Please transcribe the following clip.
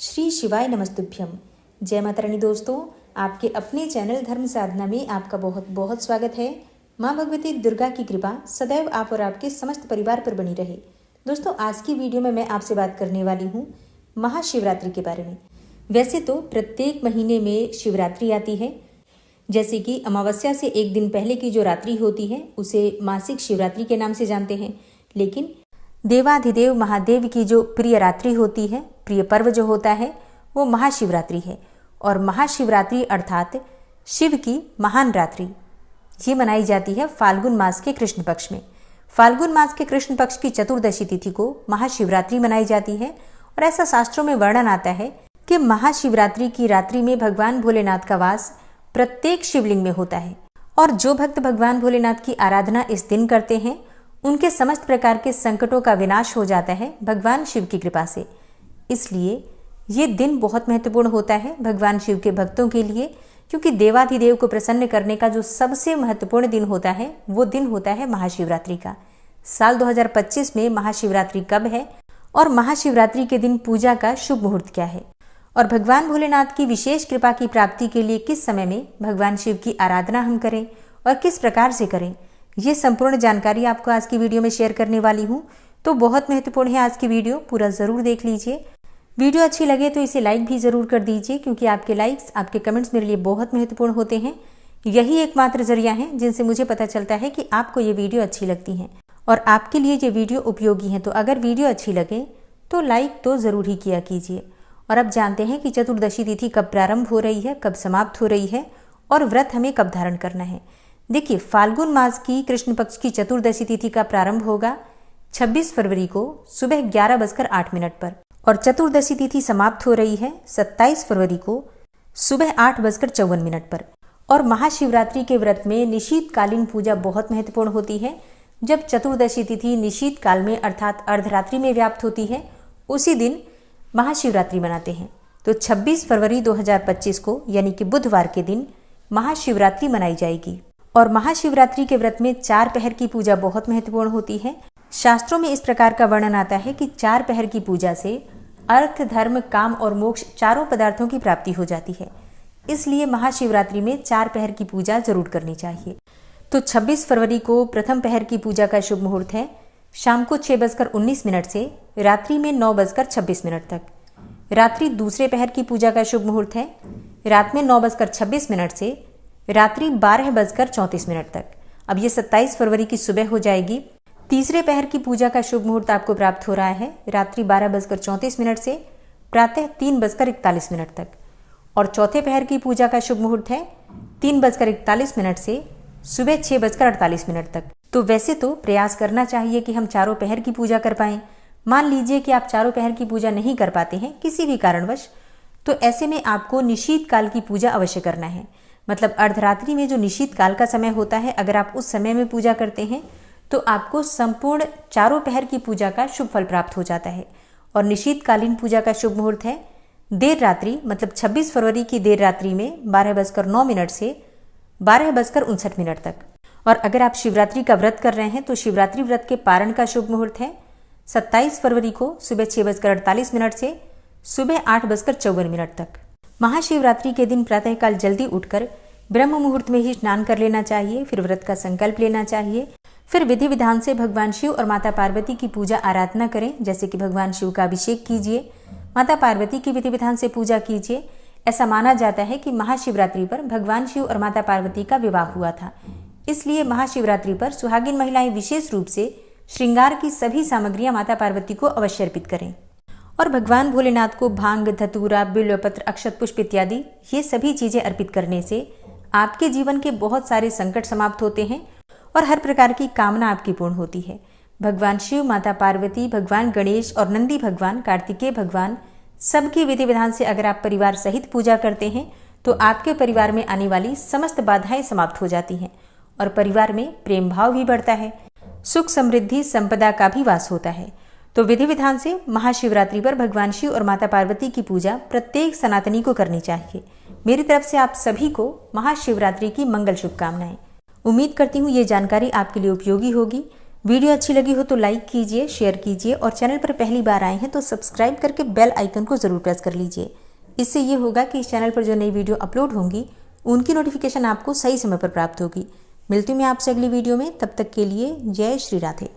श्री शिवाय नमस्तुभ्यम। जय माता रानी। दोस्तों, आपके अपने चैनल धर्म साधना में आपका बहुत बहुत स्वागत है। माँ भगवती दुर्गा की कृपा सदैव आप और आपके समस्त परिवार पर बनी रहे। दोस्तों, आज की वीडियो में मैं आपसे बात करने वाली हूँ महाशिवरात्रि के बारे में। वैसे तो प्रत्येक महीने में शिवरात्रि आती है, जैसे कि अमावस्या से एक दिन पहले की जो रात्रि होती है उसे मासिक शिवरात्रि के नाम से जानते हैं। लेकिन देवाधिदेव महादेव की जो प्रिय रात्रि होती है, प्रिय पर्व जो होता है, वो महाशिवरात्रि है। और महाशिवरात्रि अर्थात शिव की महान रात्रि ये मनाई जाती है फाल्गुन मास के कृष्ण पक्ष में। फाल्गुन मास के कृष्ण पक्ष की चतुर्दशी तिथि को महाशिवरात्रि मनाई जाती है। और ऐसा शास्त्रों में वर्णन आता है कि महाशिवरात्रि की रात्रि में भगवान भोलेनाथ का वास प्रत्येक शिवलिंग में होता है। और जो भक्त भगवान भोलेनाथ की आराधना इस दिन करते हैं उनके समस्त प्रकार के संकटों का विनाश हो जाता है भगवान शिव की कृपा से। इसलिए ये दिन बहुत महत्वपूर्ण होता है भगवान शिव के भक्तों के लिए, क्योंकि देवाधिदेव को प्रसन्न करने का जो सबसे महत्वपूर्ण दिन होता है वो दिन होता है महाशिवरात्रि का। साल 2025 में महाशिवरात्रि कब है और महाशिवरात्रि के दिन पूजा का शुभ मुहूर्त क्या है, और भगवान भोलेनाथ की विशेष कृपा की प्राप्ति के लिए किस समय में भगवान शिव की आराधना हम करें और किस प्रकार से करें, ये संपूर्ण जानकारी आपको आज की वीडियो में शेयर करने वाली हूँ। तो बहुत महत्वपूर्ण है आज की वीडियो, पूरा ज़रूर देख लीजिए। वीडियो अच्छी लगे तो इसे लाइक भी ज़रूर कर दीजिए, क्योंकि आपके लाइक्स, आपके कमेंट्स मेरे लिए बहुत महत्वपूर्ण होते हैं। यही एकमात्र जरिया है जिनसे मुझे पता चलता है कि आपको ये वीडियो अच्छी लगती हैं और आपके लिए ये वीडियो उपयोगी है। तो अगर वीडियो अच्छी लगे तो लाइक तो ज़रूर ही किया कीजिए। और अब जानते हैं कि चतुर्दशी तिथि कब प्रारंभ हो रही है, कब समाप्त हो रही है और व्रत हमें कब धारण करना है। देखिए, फाल्गुन मास की कृष्ण पक्ष की चतुर्दशी तिथि का प्रारंभ होगा 26 फरवरी को सुबह 11:08 पर और चतुर्दशी तिथि समाप्त हो रही है 27 फरवरी को सुबह 8:54 पर। और महाशिवरात्रि के व्रत में निशीतकालीन पूजा बहुत महत्वपूर्ण होती है। जब चतुर्दशी तिथि निशीत काल में अर्थात अर्धरात्रि में व्याप्त होती है, उसी दिन महाशिवरात्रि मनाते हैं। तो 26 फरवरी 2025 को यानी कि बुधवार के दिन महाशिवरात्रि मनाई जाएगी। और महाशिवरात्रि के व्रत में 4 पहर की पूजा बहुत महत्वपूर्ण होती है। शास्त्रों में इस प्रकार का वर्णन आता है कि 4 पहर की पूजा से अर्थ, धर्म, काम और मोक्ष चारों पदार्थों की प्राप्ति हो जाती है। इसलिए महाशिवरात्रि में 4 पहर की पूजा जरूर करनी चाहिए। तो 26 फरवरी को प्रथम पहर की पूजा का शुभ मुहूर्त है शाम को 6:19 से रात्रि में 9:26 तक। रात्रि दूसरे पहर की पूजा का शुभ मुहूर्त है रात में 9:26 से रात्रि 12:34 तक। अब ये 27 फरवरी की सुबह हो जाएगी। तीसरे पहर की पूजा का शुभ मुहूर्त आपको प्राप्त हो रहा है रात्रि 12:34 से प्रातः 3:41 तक। और चौथे पहर की पूजा का शुभ मुहूर्त है 3:41 से सुबह 6:48 तक। तो वैसे तो प्रयास करना चाहिए कि हम चारों पहर की पूजा कर पाएं। मान लीजिए कि आप चारों पहर की पूजा नहीं कर पाते हैं किसी भी कारणवश, तो ऐसे में आपको निशीत काल की पूजा अवश्य करना है। मतलब अर्धरात्रि में जो निशीत काल का समय होता है, अगर आप उस समय में पूजा करते हैं तो आपको संपूर्ण चारों पहर की पूजा का शुभ फल प्राप्त हो जाता है। और निशीतकालीन पूजा का शुभ मुहूर्त है देर रात्रि, मतलब 26 फरवरी की देर रात्रि में 12:09 से 12:59 तक। और अगर आप शिवरात्रि का व्रत कर रहे हैं तो शिवरात्रि व्रत के पारण का शुभ मुहूर्त है 27 फरवरी को सुबह 6:48 से सुबह 8:54 तक। महाशिवरात्रि के दिन प्रातःकाल जल्दी उठकर ब्रह्म मुहूर्त में ही स्नान कर लेना चाहिए। फिर व्रत का संकल्प लेना चाहिए। फिर विधि विधान से भगवान शिव और माता पार्वती की पूजा आराधना करें, जैसे कि भगवान शिव का अभिषेक कीजिए, माता पार्वती की विधि विधान से पूजा कीजिए। ऐसा माना जाता है कि महाशिवरात्रि पर भगवान शिव और माता पार्वती का विवाह हुआ था। इसलिए महाशिवरात्रि पर सुहागिन महिलाएं विशेष रूप से श्रृंगार की सभी सामग्रियां माता पार्वती को अवश्य अर्पित करें। और भगवान भोलेनाथ को भांग, धतूरा, बिल्वपत्र, अक्षत पुष्प इत्यादि ये सभी चीजें अर्पित करने से आपके जीवन के बहुत सारे संकट समाप्त होते हैं और हर प्रकार की कामना आपकी पूर्ण होती है। भगवान शिव, माता पार्वती, भगवान गणेश और नंदी भगवान, कार्तिकेय भगवान, सबकी विधि विधान से अगर आप परिवार सहित पूजा करते हैं तो आपके परिवार में आने वाली समस्त बाधाएं समाप्त हो जाती हैं और परिवार में प्रेम भाव भी बढ़ता है, सुख, समृद्धि, संपदा का भी वास होता है। तो विधि विधान से महाशिवरात्रि पर भगवान शिव और माता पार्वती की पूजा प्रत्येक सनातनी को करनी चाहिए। मेरी तरफ से आप सभी को महाशिवरात्रि की मंगल शुभकामनाएं। उम्मीद करती हूँ ये जानकारी आपके लिए उपयोगी होगी। वीडियो अच्छी लगी हो तो लाइक कीजिए, शेयर कीजिए और चैनल पर पहली बार आए हैं तो सब्सक्राइब करके बेल आइकन को ज़रूर प्रेस कर लीजिए। इससे ये होगा कि इस चैनल पर जो नई वीडियो अपलोड होंगी उनकी नोटिफिकेशन आपको सही समय पर प्राप्त होगी। मिलती हूँ मैं आपसे अगली वीडियो में, तब तक के लिए जय श्री राधे।